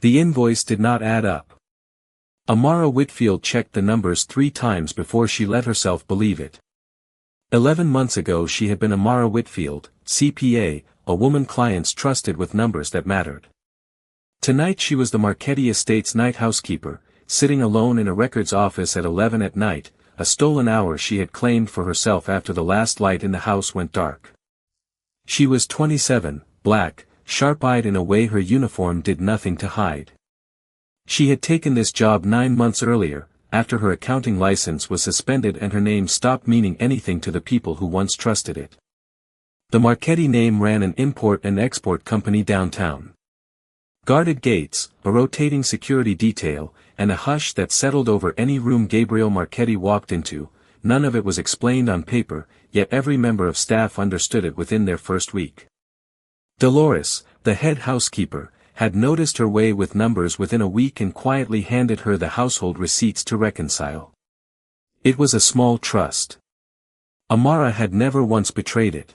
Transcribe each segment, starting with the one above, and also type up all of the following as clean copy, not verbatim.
The invoice did not add up. Amara Whitfield checked the numbers 3 times before she let herself believe it. 11 months ago she had been Amara Whitfield, CPA, a woman clients trusted with numbers that mattered. Tonight she was the Marchetti Estates night housekeeper, sitting alone in a records office at 11 at night, a stolen hour she had claimed for herself after the last light in the house went dark. She was 27, black, sharp-eyed in a way her uniform did nothing to hide. She had taken this job 9 months earlier, after her accounting license was suspended and her name stopped meaning anything to the people who once trusted it. The Marchetti name ran an import and export company downtown. Guarded gates, a rotating security detail, and a hush that settled over any room Gabriel Marchetti walked into. None of it was explained on paper, yet every member of staff understood it within their first week. Dolores, the head housekeeper, had noticed her way with numbers within a week and quietly handed her the household receipts to reconcile. It was a small trust. Amara had never once betrayed it.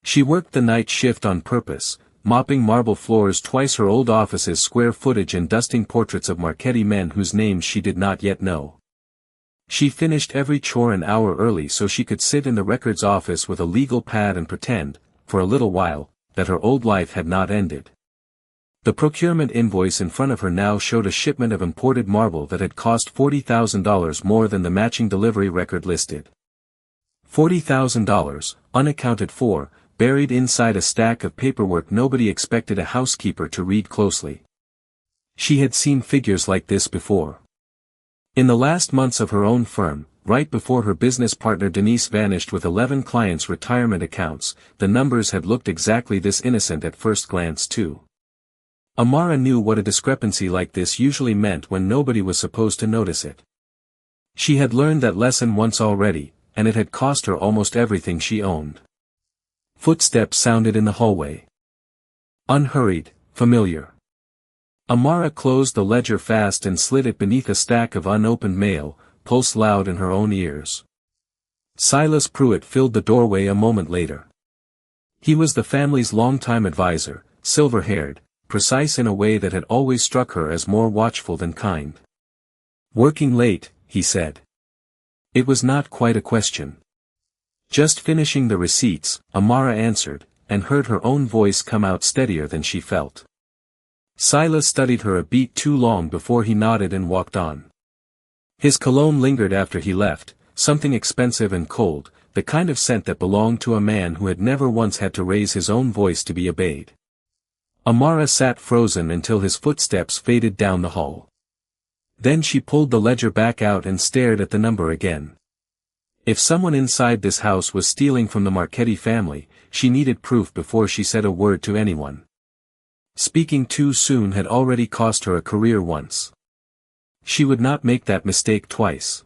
She worked the night shift on purpose, mopping marble floors twice her old office's square footage and dusting portraits of Marchetti men whose names she did not yet know. She finished every chore an hour early so she could sit in the records office with a legal pad and pretend, for a little while, that her old life had not ended. The procurement invoice in front of her now showed a shipment of imported marble that had cost $40,000 more than the matching delivery record listed. $40,000, unaccounted for, buried inside a stack of paperwork nobody expected a housekeeper to read closely. She had seen figures like this before. In the last months of her own firm, right before her business partner Denise vanished with 11 clients' retirement accounts, the numbers had looked exactly this innocent at first glance too. Amara knew what a discrepancy like this usually meant when nobody was supposed to notice it. She had learned that lesson once already, and it had cost her almost everything she owned. Footsteps sounded in the hallway. Unhurried, familiar. Amara closed the ledger fast and slid it beneath a stack of unopened mail, pulsed loud in her own ears. Silas Pruitt filled the doorway a moment later. He was the family's longtime advisor, silver-haired, precise in a way that had always struck her as more watchful than kind. "Working late," he said. It was not quite a question. "Just finishing the receipts," Amara answered, and heard her own voice come out steadier than she felt. Silas studied her a beat too long before he nodded and walked on. His cologne lingered after he left, something expensive and cold, the kind of scent that belonged to a man who had never once had to raise his own voice to be obeyed. Amara sat frozen until his footsteps faded down the hall. Then she pulled the ledger back out and stared at the number again. If someone inside this house was stealing from the Marchetti family, she needed proof before she said a word to anyone. Speaking too soon had already cost her a career once. She would not make that mistake twice.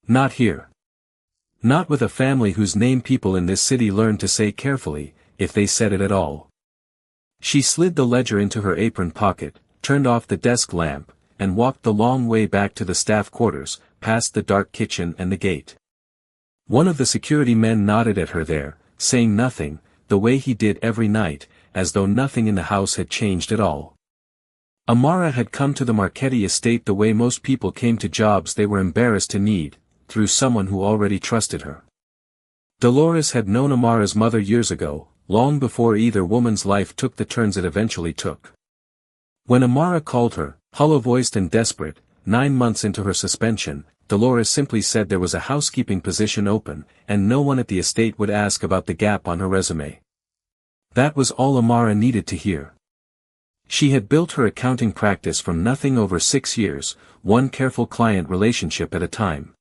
Not here. Not with a family whose name people in this city learned to say carefully, if they said it at all. She slid the ledger into her apron pocket, turned off the desk lamp, and walked the long way back to the staff quarters, past the dark kitchen and the gate. One of the security men nodded at her there, saying nothing, the way he did every night, as though nothing in the house had changed at all. Amara had come to the Marchetti estate the way most people came to jobs they were embarrassed to need, through someone who already trusted her. Dolores had known Amara's mother years ago, long before either woman's life took the turns it eventually took. When Amara called her, hollow-voiced and desperate, 9 months into her suspension, Dolores simply said there was a housekeeping position open, and no one at the estate would ask about the gap on her resume. That was all Amara needed to hear. She had built her accounting practice from nothing over 6 years, one careful client relationship at a time.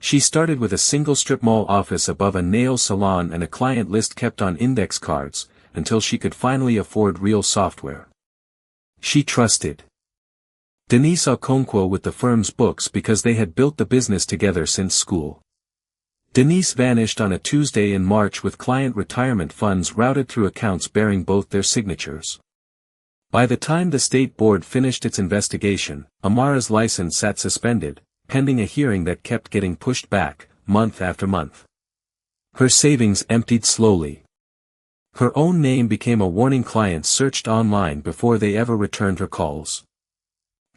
She started with a single strip mall office above a nail salon and a client list kept on index cards, until she could finally afford real software. She trusted Denise Okonkwo with the firm's books because they had built the business together since school. Denise vanished on a Tuesday in March with client retirement funds routed through accounts bearing both their signatures. By the time the state board finished its investigation, Amara's license sat suspended, pending a hearing that kept getting pushed back, month after month. Her savings emptied slowly. Her own name became a warning clients searched online before they ever returned her calls.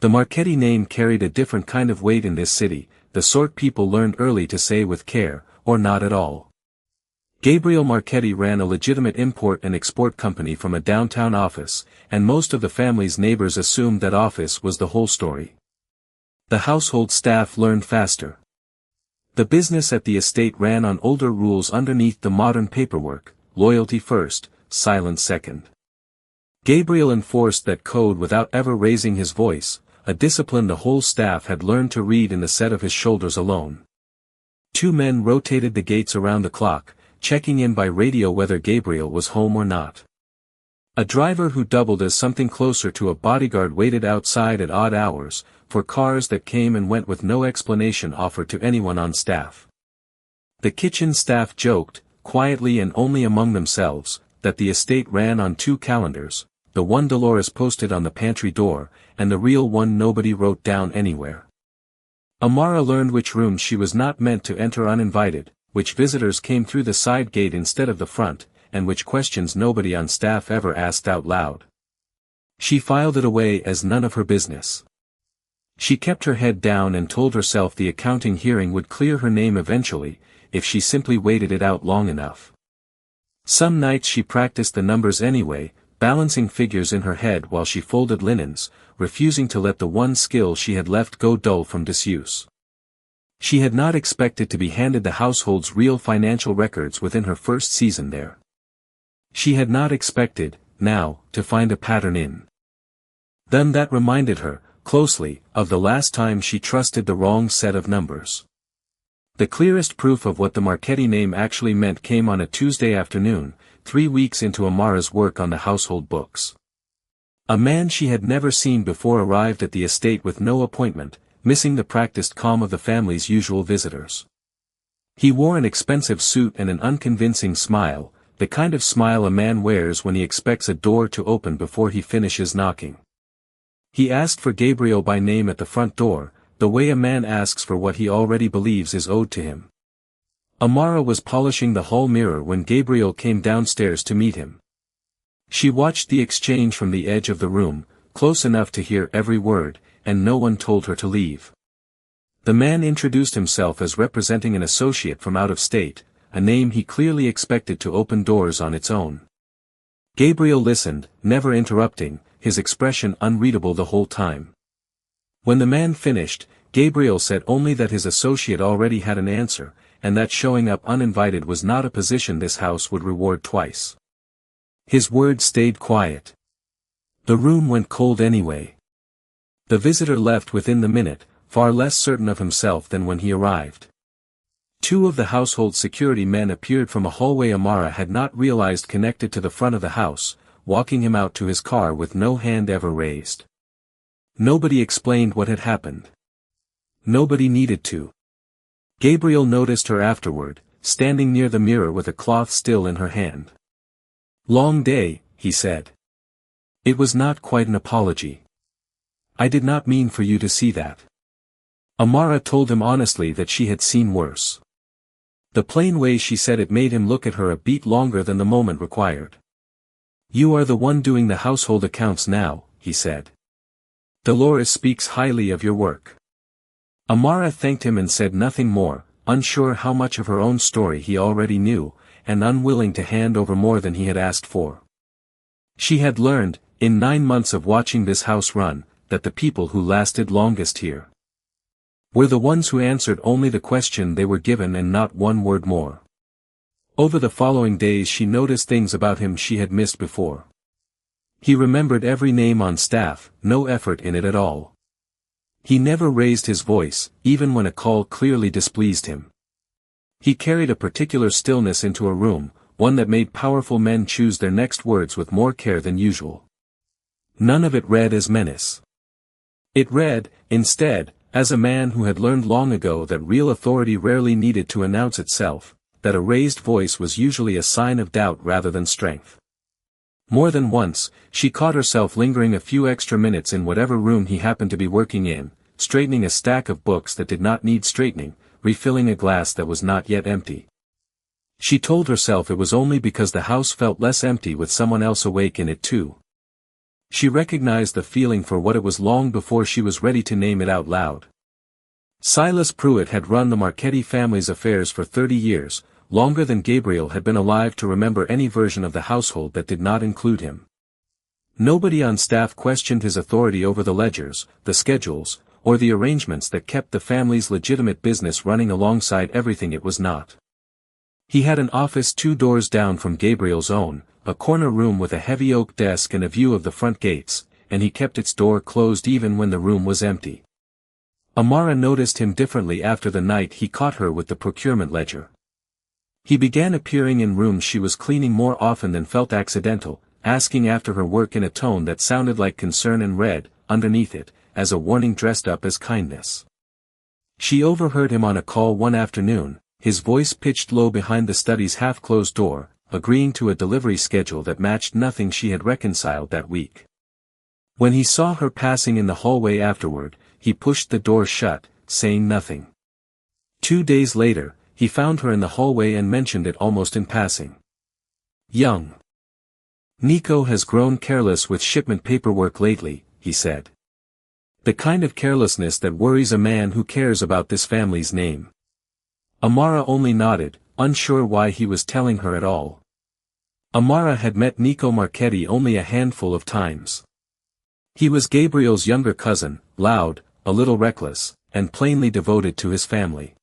The Marchetti name carried a different kind of weight in this city, the sort people learned early to say with care, or not at all. Gabriel Marchetti ran a legitimate import and export company from a downtown office, and most of the family's neighbors assumed that office was the whole story. The household staff learned faster. The business at the estate ran on older rules underneath the modern paperwork: loyalty first, silence second. Gabriel enforced that code without ever raising his voice, a discipline the whole staff had learned to read in the set of his shoulders alone. 2 men rotated the gates around the clock, checking in by radio whether Gabriel was home or not. A driver who doubled as something closer to a bodyguard waited outside at odd hours, for cars that came and went with no explanation offered to anyone on staff. The kitchen staff joked, quietly and only among themselves, that the estate ran on 2 calendars, the one Dolores posted on the pantry door, and the real one nobody wrote down anywhere. Amara learned which rooms she was not meant to enter uninvited, which visitors came through the side gate instead of the front, and which questions nobody on staff ever asked out loud. She filed it away as none of her business. She kept her head down and told herself the accounting hearing would clear her name eventually, if she simply waited it out long enough. Some nights she practiced the numbers anyway, balancing figures in her head while she folded linens, refusing to let the one skill she had left go dull from disuse. She had not expected to be handed the household's real financial records within her first season there. She had not expected, now, to find a pattern in them that reminded her, closely, of the last time she trusted the wrong set of numbers. The clearest proof of what the Marchetti name actually meant came on a Tuesday afternoon, 3 weeks into Amara's work on the household books. A man she had never seen before arrived at the estate with no appointment, missing the practiced calm of the family's usual visitors. He wore an expensive suit and an unconvincing smile, the kind of smile a man wears when he expects a door to open before he finishes knocking. He asked for Gabriel by name at the front door, the way a man asks for what he already believes is owed to him. Amara was polishing the hall mirror when Gabriel came downstairs to meet him. She watched the exchange from the edge of the room, close enough to hear every word, and no one told her to leave. The man introduced himself as representing an associate from out of state, a name he clearly expected to open doors on its own. Gabriel listened, never interrupting, his expression unreadable the whole time. When the man finished, Gabriel said only that his associate already had an answer, and that showing up uninvited was not a position this house would reward twice. His words stayed quiet. The room went cold anyway. The visitor left within the minute, far less certain of himself than when he arrived. 2 of the household security men appeared from a hallway Amara had not realized connected to the front of the house, walking him out to his car with no hand ever raised. Nobody explained what had happened. Nobody needed to. Gabriel noticed her afterward, standing near the mirror with a cloth still in her hand. "Long day," he said. It was not quite an apology. "I did not mean for you to see that." Amara told him honestly that she had seen worse. The plain way she said it made him look at her a beat longer than the moment required. "You are the one doing the household accounts now," he said. "Dolores speaks highly of your work." Amara thanked him and said nothing more, unsure how much of her own story he already knew, and unwilling to hand over more than he had asked for. She had learned, in 9 months of watching this house run, that the people who lasted longest here were the ones who answered only the question they were given and not one word more. Over the following days she noticed things about him she had missed before. He remembered every name on staff, no effort in it at all. He never raised his voice, even when a call clearly displeased him. He carried a particular stillness into a room, one that made powerful men choose their next words with more care than usual. None of it read as menace. It read, instead, as a man who had learned long ago that real authority rarely needed to announce itself, that a raised voice was usually a sign of doubt rather than strength. More than once, she caught herself lingering a few extra minutes in whatever room he happened to be working in, straightening a stack of books that did not need straightening, refilling a glass that was not yet empty. She told herself it was only because the house felt less empty with someone else awake in it too. She recognized the feeling for what it was long before she was ready to name it out loud. Silas Pruitt had run the Marchetti family's affairs for 30 years, longer than Gabriel had been alive to remember any version of the household that did not include him. Nobody on staff questioned his authority over the ledgers, the schedules, or the arrangements that kept the family's legitimate business running alongside everything it was not. He had an office 2 doors down from Gabriel's own, a corner room with a heavy oak desk and a view of the front gates, and he kept its door closed even when the room was empty. Amara noticed him differently after the night he caught her with the procurement ledger. He began appearing in rooms she was cleaning more often than felt accidental, asking after her work in a tone that sounded like concern and read, underneath it, as a warning dressed up as kindness. She overheard him on a call one afternoon, his voice pitched low behind the study's half-closed door, agreeing to a delivery schedule that matched nothing she had reconciled that week. When he saw her passing in the hallway afterward, he pushed the door shut, saying nothing. 2 days later, he found her in the hallway and mentioned it almost in passing. "Young Nico has grown careless with shipment paperwork lately," he said. "The kind of carelessness that worries a man who cares about this family's name." Amara only nodded, unsure why he was telling her at all. Amara had met Nico Marchetti only a handful of times. He was Gabriel's younger cousin, loud, a little reckless, and plainly devoted to his family.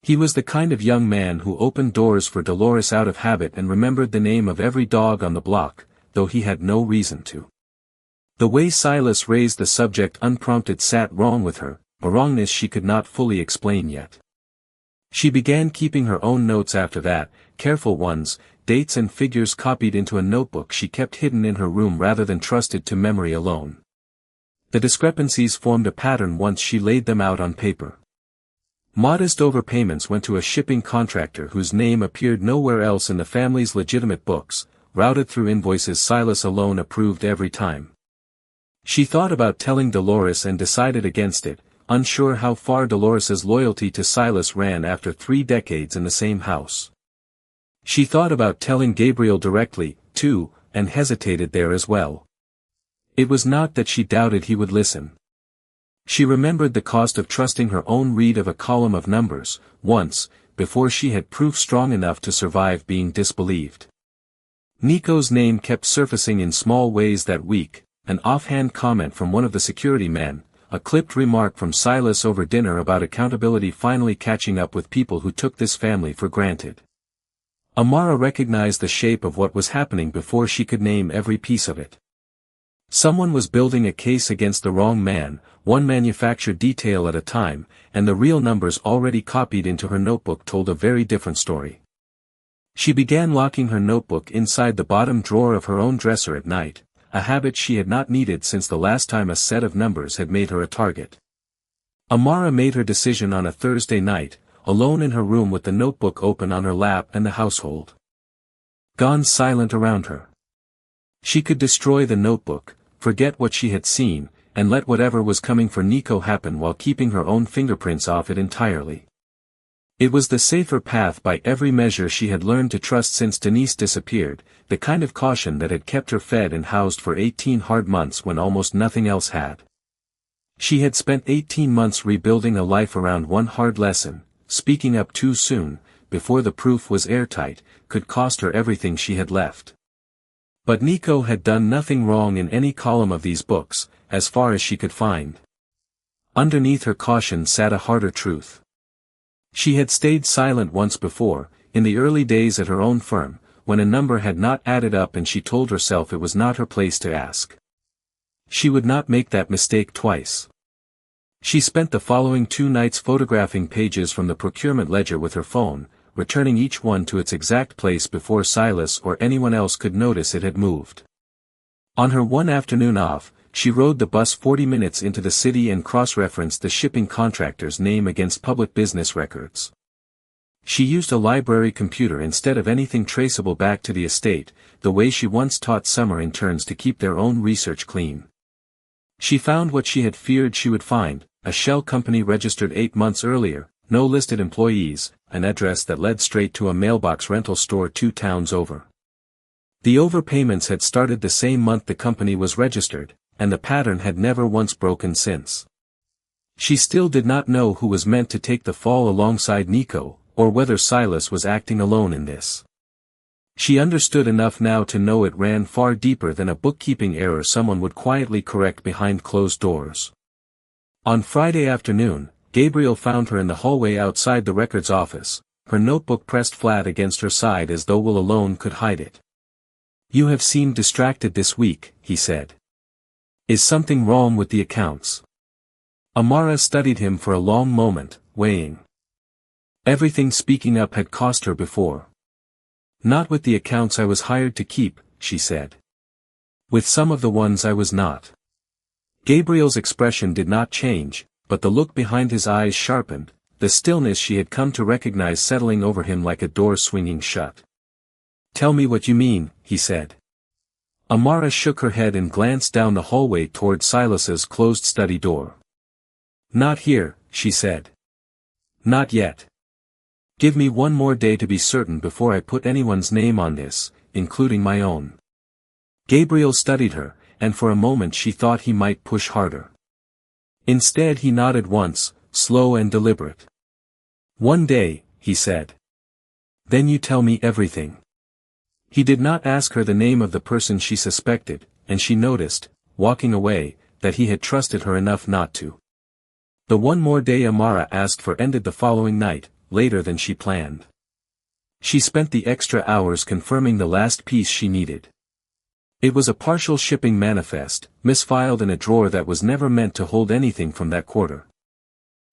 He was the kind of young man who opened doors for Dolores out of habit and remembered the name of every dog on the block, though he had no reason to. The way Silas raised the subject unprompted sat wrong with her, a wrongness she could not fully explain yet. She began keeping her own notes after that, careful ones, dates and figures copied into a notebook she kept hidden in her room rather than trusted to memory alone. The discrepancies formed a pattern once she laid them out on paper. Modest overpayments went to a shipping contractor whose name appeared nowhere else in the family's legitimate books, routed through invoices Silas alone approved every time. She thought about telling Dolores and decided against it, unsure how far Dolores's loyalty to Silas ran after 3 decades in the same house. She thought about telling Gabriel directly, too, and hesitated there as well. It was not that she doubted he would listen. She remembered the cost of trusting her own read of a column of numbers, once, before she had proof strong enough to survive being disbelieved. Nico's name kept surfacing in small ways that week, an offhand comment from one of the security men, a clipped remark from Silas over dinner about accountability finally catching up with people who took this family for granted. Amara recognized the shape of what was happening before she could name every piece of it. Someone was building a case against the wrong man, one manufactured detail at a time, and the real numbers already copied into her notebook told a very different story. She began locking her notebook inside the bottom drawer of her own dresser at night, a habit she had not needed since the last time a set of numbers had made her a target. Amara made her decision on a Thursday night, alone in her room with the notebook open on her lap and the household gone silent around her. She could destroy the notebook, forget what she had seen, and let whatever was coming for Nico happen while keeping her own fingerprints off it entirely. It was the safer path by every measure she had learned to trust since Denise disappeared, the kind of caution that had kept her fed and housed for 18 hard months when almost nothing else had. She had spent 18 months rebuilding a life around one hard lesson: speaking up too soon, before the proof was airtight, could cost her everything she had left. But Nico had done nothing wrong in any column of these books, as far as she could find. Underneath her caution sat a harder truth. She had stayed silent once before, in the early days at her own firm, when a number had not added up and she told herself it was not her place to ask. She would not make that mistake twice. She spent the following 2 nights photographing pages from the procurement ledger with her phone, returning each one to its exact place before Silas or anyone else could notice it had moved. On her one afternoon off, she rode the bus 40 minutes into the city and cross-referenced the shipping contractor's name against public business records. She used a library computer instead of anything traceable back to the estate, the way she once taught summer interns to keep their own research clean. She found what she had feared she would find: a shell company registered 8 months earlier, no listed employees, an address that led straight to a mailbox rental store 2 towns over. The overpayments had started the same month the company was registered, and the pattern had never once broken since. She still did not know who was meant to take the fall alongside Nico, or whether Silas was acting alone in this. She understood enough now to know it ran far deeper than a bookkeeping error someone would quietly correct behind closed doors. On Friday afternoon, Gabriel found her in the hallway outside the records office, her notebook pressed flat against her side as though will alone could hide it. "You have seemed distracted this week," he said. "Is something wrong with the accounts?" Amara studied him for a long moment, weighing everything speaking up had cost her before. "Not with the accounts I was hired to keep," she said. "With some of the ones I was not." Gabriel's expression did not change, but the look behind his eyes sharpened, the stillness she had come to recognize settling over him like a door swinging shut. "Tell me what you mean," he said. Amara shook her head and glanced down the hallway toward Silas's closed study door. "Not here," she said. "Not yet. Give me one more day to be certain before I put anyone's name on this, including my own." Gabriel studied her, and for a moment she thought he might push harder. Instead he nodded once, slow and deliberate. "One day," he said. "Then you tell me everything." He did not ask her the name of the person she suspected, and she noticed, walking away, that he had trusted her enough not to. The one more day Amara asked for ended the following night, later than she planned. She spent the extra hours confirming the last piece she needed. It was a partial shipping manifest, misfiled in a drawer that was never meant to hold anything from that quarter.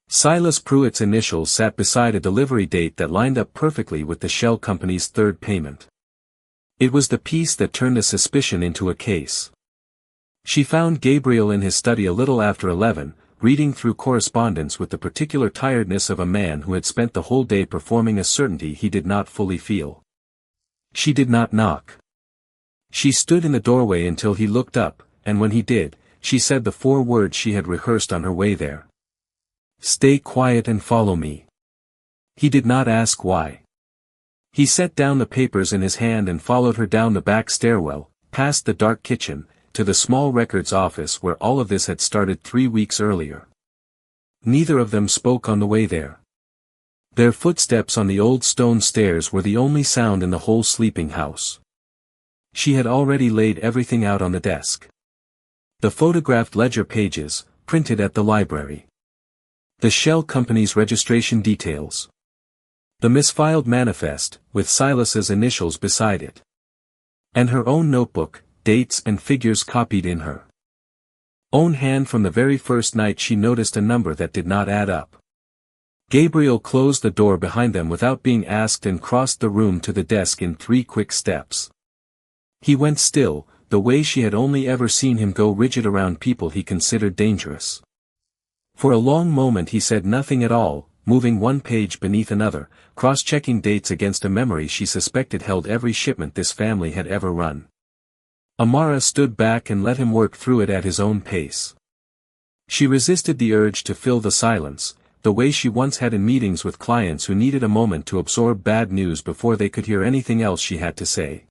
Silas Pruitt's initials sat beside a delivery date that lined up perfectly with the shell company's third payment. It was the piece that turned a suspicion into a case. She found Gabriel in his study a little after 11, reading through correspondence with the particular tiredness of a man who had spent the whole day performing a certainty he did not fully feel. She did not knock. She stood in the doorway until he looked up, and when he did, she said the 4 words she had rehearsed on her way there. "Stay quiet and follow me." He did not ask why. He set down the papers in his hand and followed her down the back stairwell, past the dark kitchen, to the small records office where all of this had started 3 weeks earlier. Neither of them spoke on the way there. Their footsteps on the old stone stairs were the only sound in the whole sleeping house. She had already laid everything out on the desk. The photographed ledger pages, printed at the library. The shell company's registration details. The misfiled manifest, with Silas's initials beside it. And her own notebook, dates and figures copied in her own hand from the very first night she noticed a number that did not add up. Gabriel closed the door behind them without being asked and crossed the room to the desk in 3 quick steps. He went still, the way she had only ever seen him go, rigid around people he considered dangerous. For a long moment he said nothing at all, moving one page beneath another, cross-checking dates against a memory she suspected held every shipment this family had ever run. Amara stood back and let him work through it at his own pace. She resisted the urge to fill the silence, the way she once had in meetings with clients who needed a moment to absorb bad news before they could hear anything else she had to say.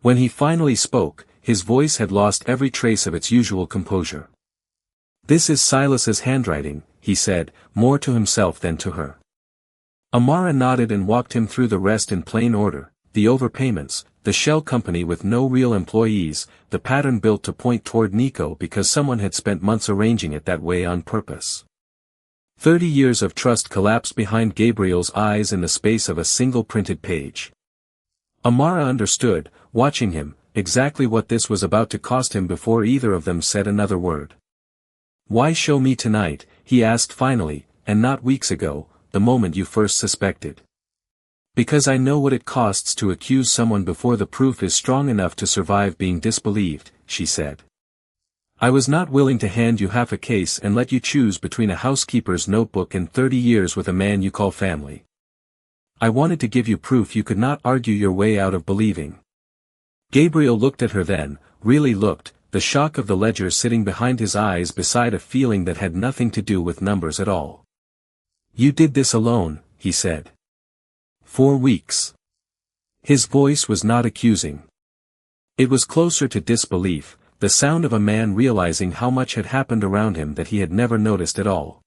When he finally spoke, his voice had lost every trace of its usual composure. "This is Silas's handwriting," he said, more to himself than to her. Amara nodded and walked him through the rest in plain order: the overpayments, the shell company with no real employees, the pattern built to point toward Nico because someone had spent months arranging it that way on purpose. 30 years of trust collapsed behind Gabriel's eyes in the space of a single printed page. Amara understood, watching him, exactly what this was about to cost him before either of them said another word. "Why show me tonight?" he asked finally, "and not weeks ago, the moment you first suspected?" "Because I know what it costs to accuse someone before the proof is strong enough to survive being disbelieved," she said. "I was not willing to hand you half a case and let you choose between a housekeeper's notebook and 30 years with a man you call family. I wanted to give you proof you could not argue your way out of believing." Gabriel looked at her then, really looked, the shock of the ledger sitting behind his eyes beside a feeling that had nothing to do with numbers at all. You did this alone, he said. 4 weeks. His voice was not accusing. It was closer to disbelief, the sound of a man realizing how much had happened around him that he had never noticed at all.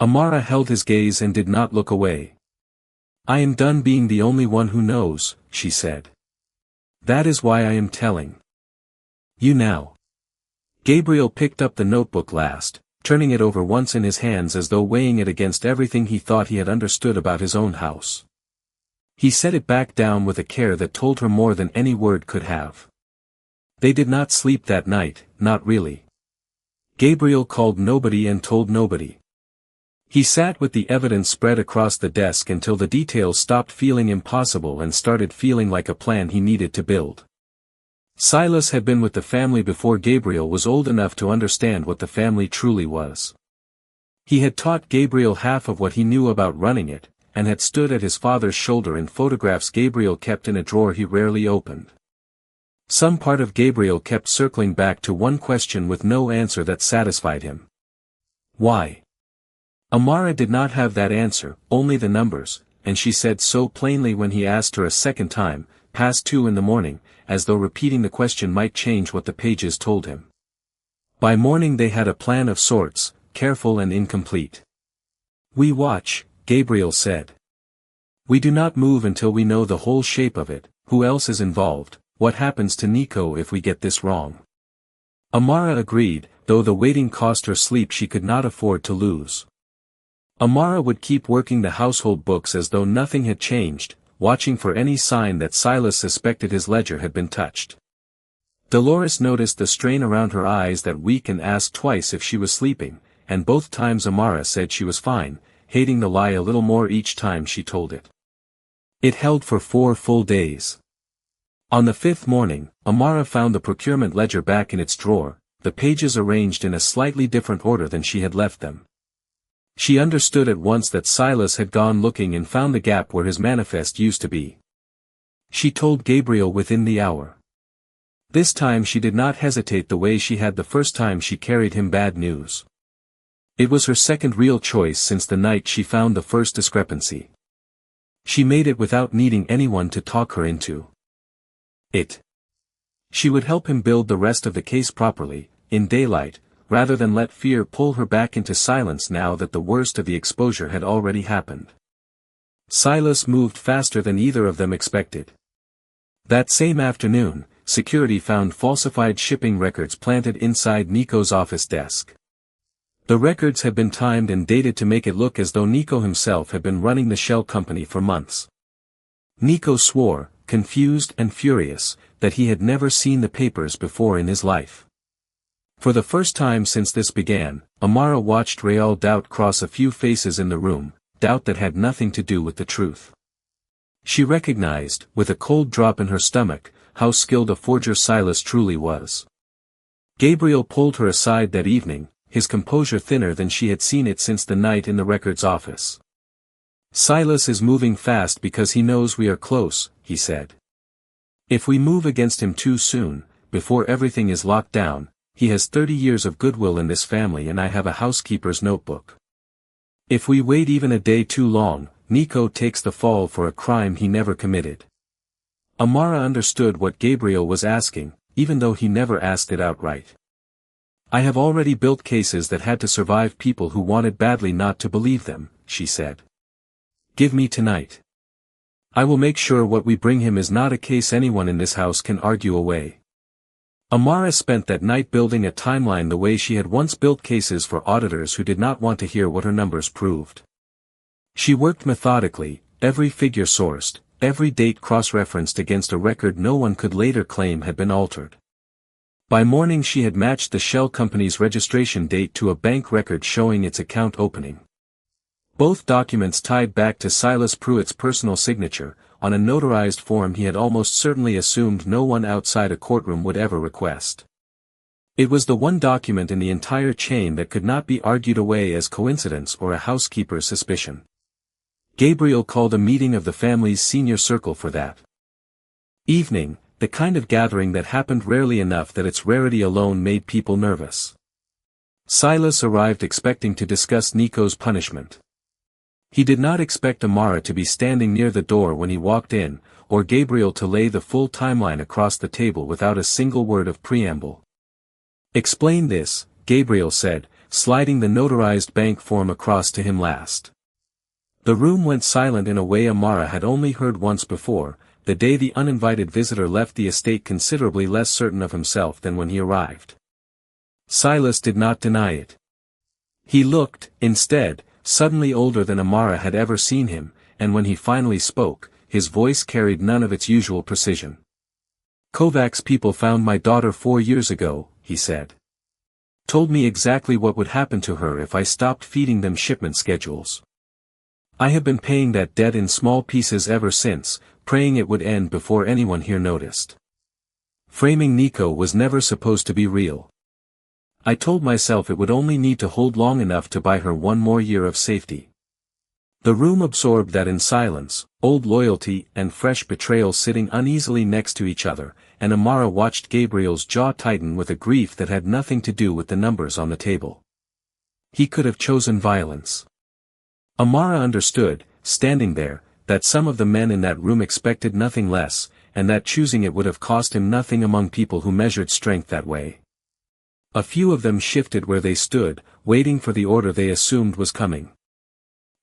Amara held his gaze and did not look away. I am done being the only one who knows, she said. That is why I am telling you now. Gabriel picked up the notebook last, turning it over once in his hands as though weighing it against everything he thought he had understood about his own house. He set it back down with a care that told her more than any word could have. They did not sleep that night, not really. Gabriel called nobody and told nobody. He sat with the evidence spread across the desk until the details stopped feeling impossible and started feeling like a plan he needed to build. Silas had been with the family before Gabriel was old enough to understand what the family truly was. He had taught Gabriel half of what he knew about running it, and had stood at his father's shoulder in photographs Gabriel kept in a drawer he rarely opened. Some part of Gabriel kept circling back to one question with no answer that satisfied him. Why? Amara did not have that answer, only the numbers, and she said so plainly when he asked her a second time, past 2 in the morning, as though repeating the question might change what the pages told him. By morning they had a plan of sorts, careful and incomplete. We watch, Gabriel said. We do not move until we know the whole shape of it, who else is involved, what happens to Nico if we get this wrong. Amara agreed, though the waiting cost her sleep she could not afford to lose. Amara would keep working the household books as though nothing had changed, watching for any sign that Silas suspected his ledger had been touched. Dolores noticed the strain around her eyes that week and asked twice if she was sleeping, and both times Amara said she was fine, hating the lie a little more each time she told it. It held for 4 full days. On the 5th morning, Amara found the procurement ledger back in its drawer, the pages arranged in a slightly different order than she had left them. She understood at once that Silas had gone looking and found the gap where his manifest used to be. She told Gabriel within the hour. This time she did not hesitate the way she had the first time she carried him bad news. It was her second real choice since the night she found the first discrepancy. She made it without needing anyone to talk her into it. She would help him build the rest of the case properly, in daylight, rather than let fear pull her back into silence now that the worst of the exposure had already happened. Silas moved faster than either of them expected. That same afternoon, security found falsified shipping records planted inside Nico's office desk. The records had been timed and dated to make it look as though Nico himself had been running the shell company for months. Nico swore, confused and furious, that he had never seen the papers before in his life. For the first time since this began, Amara watched real doubt cross a few faces in the room, doubt that had nothing to do with the truth. She recognized, with a cold drop in her stomach, how skilled a forger Silas truly was. Gabriel pulled her aside that evening, his composure thinner than she had seen it since the night in the records office. Silas is moving fast because he knows we are close, he said. If we move against him too soon, before everything is locked down, he has 30 years of goodwill in this family and I have a housekeeper's notebook. If we wait even a day too long, Nico takes the fall for a crime he never committed. Amara understood what Gabriel was asking, even though he never asked it outright. I have already built cases that had to survive people who wanted badly not to believe them, she said. Give me tonight. I will make sure what we bring him is not a case anyone in this house can argue away. Amara spent that night building a timeline the way she had once built cases for auditors who did not want to hear what her numbers proved. She worked methodically, every figure sourced, every date cross-referenced against a record no one could later claim had been altered. By morning she had matched the shell company's registration date to a bank record showing its account opening. Both documents tied back to Silas Pruitt's personal signature, on a notarized form he had almost certainly assumed no one outside a courtroom would ever request. It was the one document in the entire chain that could not be argued away as coincidence or a housekeeper's suspicion. Gabriel called a meeting of the family's senior circle for that evening, the kind of gathering that happened rarely enough that its rarity alone made people nervous. Silas arrived expecting to discuss Nico's punishment. He did not expect Amara to be standing near the door when he walked in, or Gabriel to lay the full timeline across the table without a single word of preamble. "Explain this," Gabriel said, sliding the notarized bank form across to him last. The room went silent in a way Amara had only heard once before, the day the uninvited visitor left the estate considerably less certain of himself than when he arrived. Silas did not deny it. He looked, instead, suddenly older than Amara had ever seen him, and when he finally spoke, his voice carried none of its usual precision. "Kovac's people found my daughter 4 years ago," he said. "Told me exactly what would happen to her if I stopped feeding them shipment schedules. I have been paying that debt in small pieces ever since, praying it would end before anyone here noticed. Framing Nico was never supposed to be real. I told myself it would only need to hold long enough to buy her 1 more year of safety." The room absorbed that in silence, old loyalty and fresh betrayal sitting uneasily next to each other, and Amara watched Gabriel's jaw tighten with a grief that had nothing to do with the numbers on the table. He could have chosen violence. Amara understood, standing there, that some of the men in that room expected nothing less, and that choosing it would have cost him nothing among people who measured strength that way. A few of them shifted where they stood, waiting for the order they assumed was coming.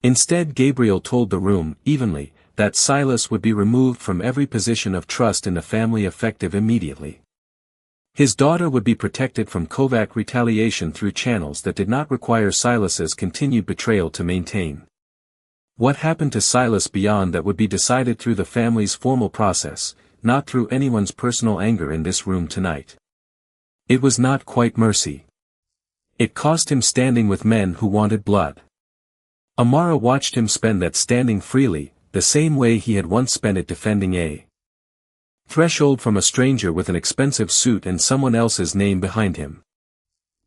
Instead, Gabriel told the room, evenly, that Silas would be removed from every position of trust in the family effective immediately. His daughter would be protected from Kovac retaliation through channels that did not require Silas's continued betrayal to maintain. What happened to Silas beyond that would be decided through the family's formal process, not through anyone's personal anger in this room tonight. It was not quite mercy. It cost him standing with men who wanted blood. Amara watched him spend that standing freely, the same way he had once spent it defending a threshold from a stranger with an expensive suit and someone else's name behind him.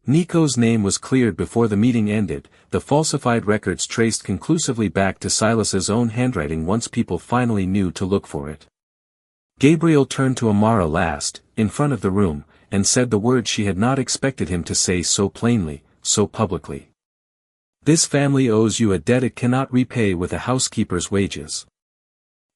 Nico's name was cleared before the meeting ended, the falsified records traced conclusively back to Silas's own handwriting once people finally knew to look for it. Gabriel turned to Amara last, in front of the room, and said the words she had not expected him to say so plainly, so publicly. "This family owes you a debt it cannot repay with a housekeeper's wages.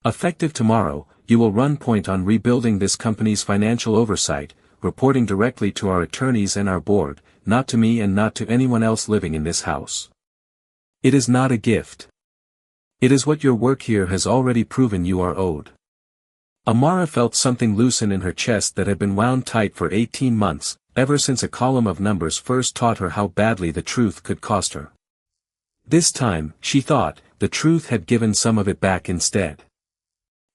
Effective tomorrow, you will run point on rebuilding this company's financial oversight, reporting directly to our attorneys and our board, not to me and not to anyone else living in this house. It is not a gift. It is what your work here has already proven you are owed." Amara felt something loosen in her chest that had been wound tight for 18 months, ever since a column of numbers first taught her how badly the truth could cost her. This time, she thought, the truth had given some of it back instead.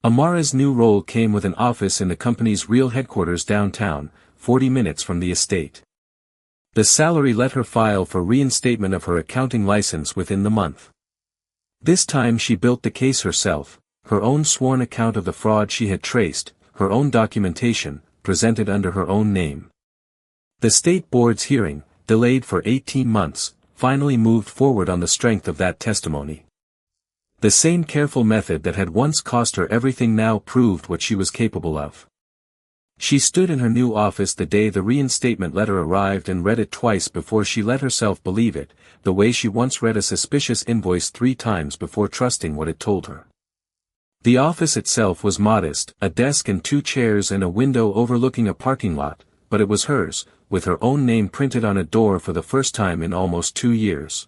Amara's new role came with an office in the company's real headquarters downtown, 40 minutes from the estate. The salary let her file for reinstatement of her accounting license within the month. This time she built the case herself, her own sworn account of the fraud she had traced, her own documentation, presented under her own name. The state board's hearing, delayed for 18 months, finally moved forward on the strength of that testimony. The same careful method that had once cost her everything now proved what she was capable of. She stood in her new office the day the reinstatement letter arrived and read it twice before she let herself believe it, the way she once read a suspicious invoice 3 times before trusting what it told her. The office itself was modest, a desk and 2 chairs and a window overlooking a parking lot, but it was hers, with her own name printed on a door for the first time in almost 2 years.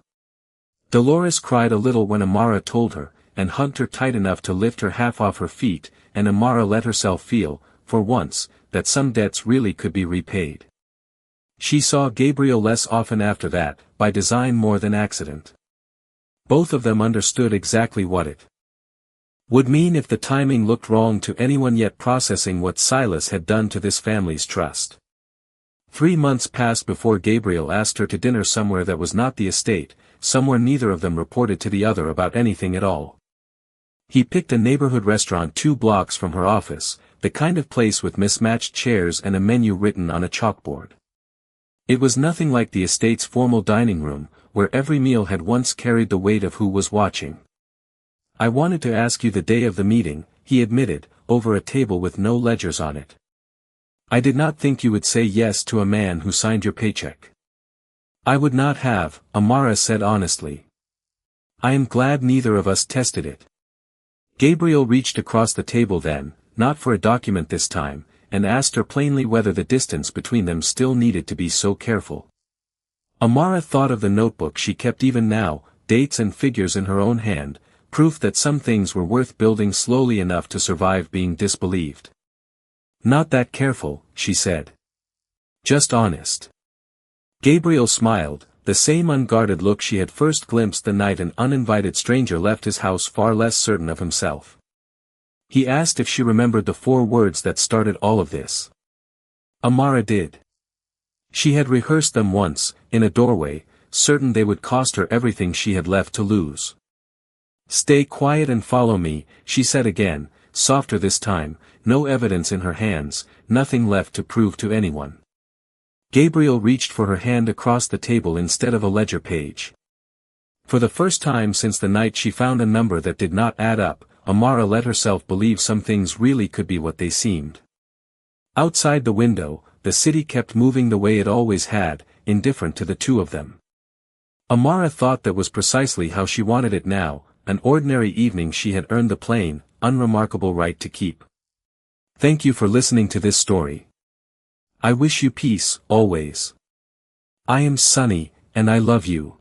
Dolores cried a little when Amara told her, and hugged her tight enough to lift her half off her feet, and Amara let herself feel, for once, that some debts really could be repaid. She saw Gabriel less often after that, by design more than accident. Both of them understood exactly what it would mean if the timing looked wrong to anyone yet processing what Silas had done to this family's trust. 3 months passed before Gabriel asked her to dinner somewhere that was not the estate, somewhere neither of them reported to the other about anything at all. He picked a neighborhood restaurant 2 blocks from her office, the kind of place with mismatched chairs and a menu written on a chalkboard. It was nothing like the estate's formal dining room, where every meal had once carried the weight of who was watching. "I wanted to ask you the day of the meeting," he admitted, over a table with no ledgers on it. "I did not think you would say yes to a man who signed your paycheck." "I would not have," Amara said honestly. I am glad neither of us tested it. Gabriel reached across the table then, not for a document this time, and asked her plainly whether the distance between them still needed to be so careful. Amara thought of the notebook she kept even now, dates and figures in her own hand, proof that some things were worth building slowly enough to survive being disbelieved. Not that careful, she said. Just honest. Gabriel smiled, the same unguarded look she had first glimpsed the night an uninvited stranger left his house, far less certain of himself. He asked if she remembered the 4 words that started all of this. Amara did. She had rehearsed them once, in a doorway, certain they would cost her everything she had left to lose. Stay quiet and follow me, she said again, softer this time, no evidence in her hands, nothing left to prove to anyone. Gabriel reached for her hand across the table instead of a ledger page. For the first time since the night she found a number that did not add up, Amara let herself believe some things really could be what they seemed. Outside the window, the city kept moving the way it always had, indifferent to the two of them. Amara thought that was precisely how she wanted it now, an ordinary evening she had earned the plain, unremarkable right to keep. Thank you for listening to this story. I wish you peace, always. I am Sunny, and I love you.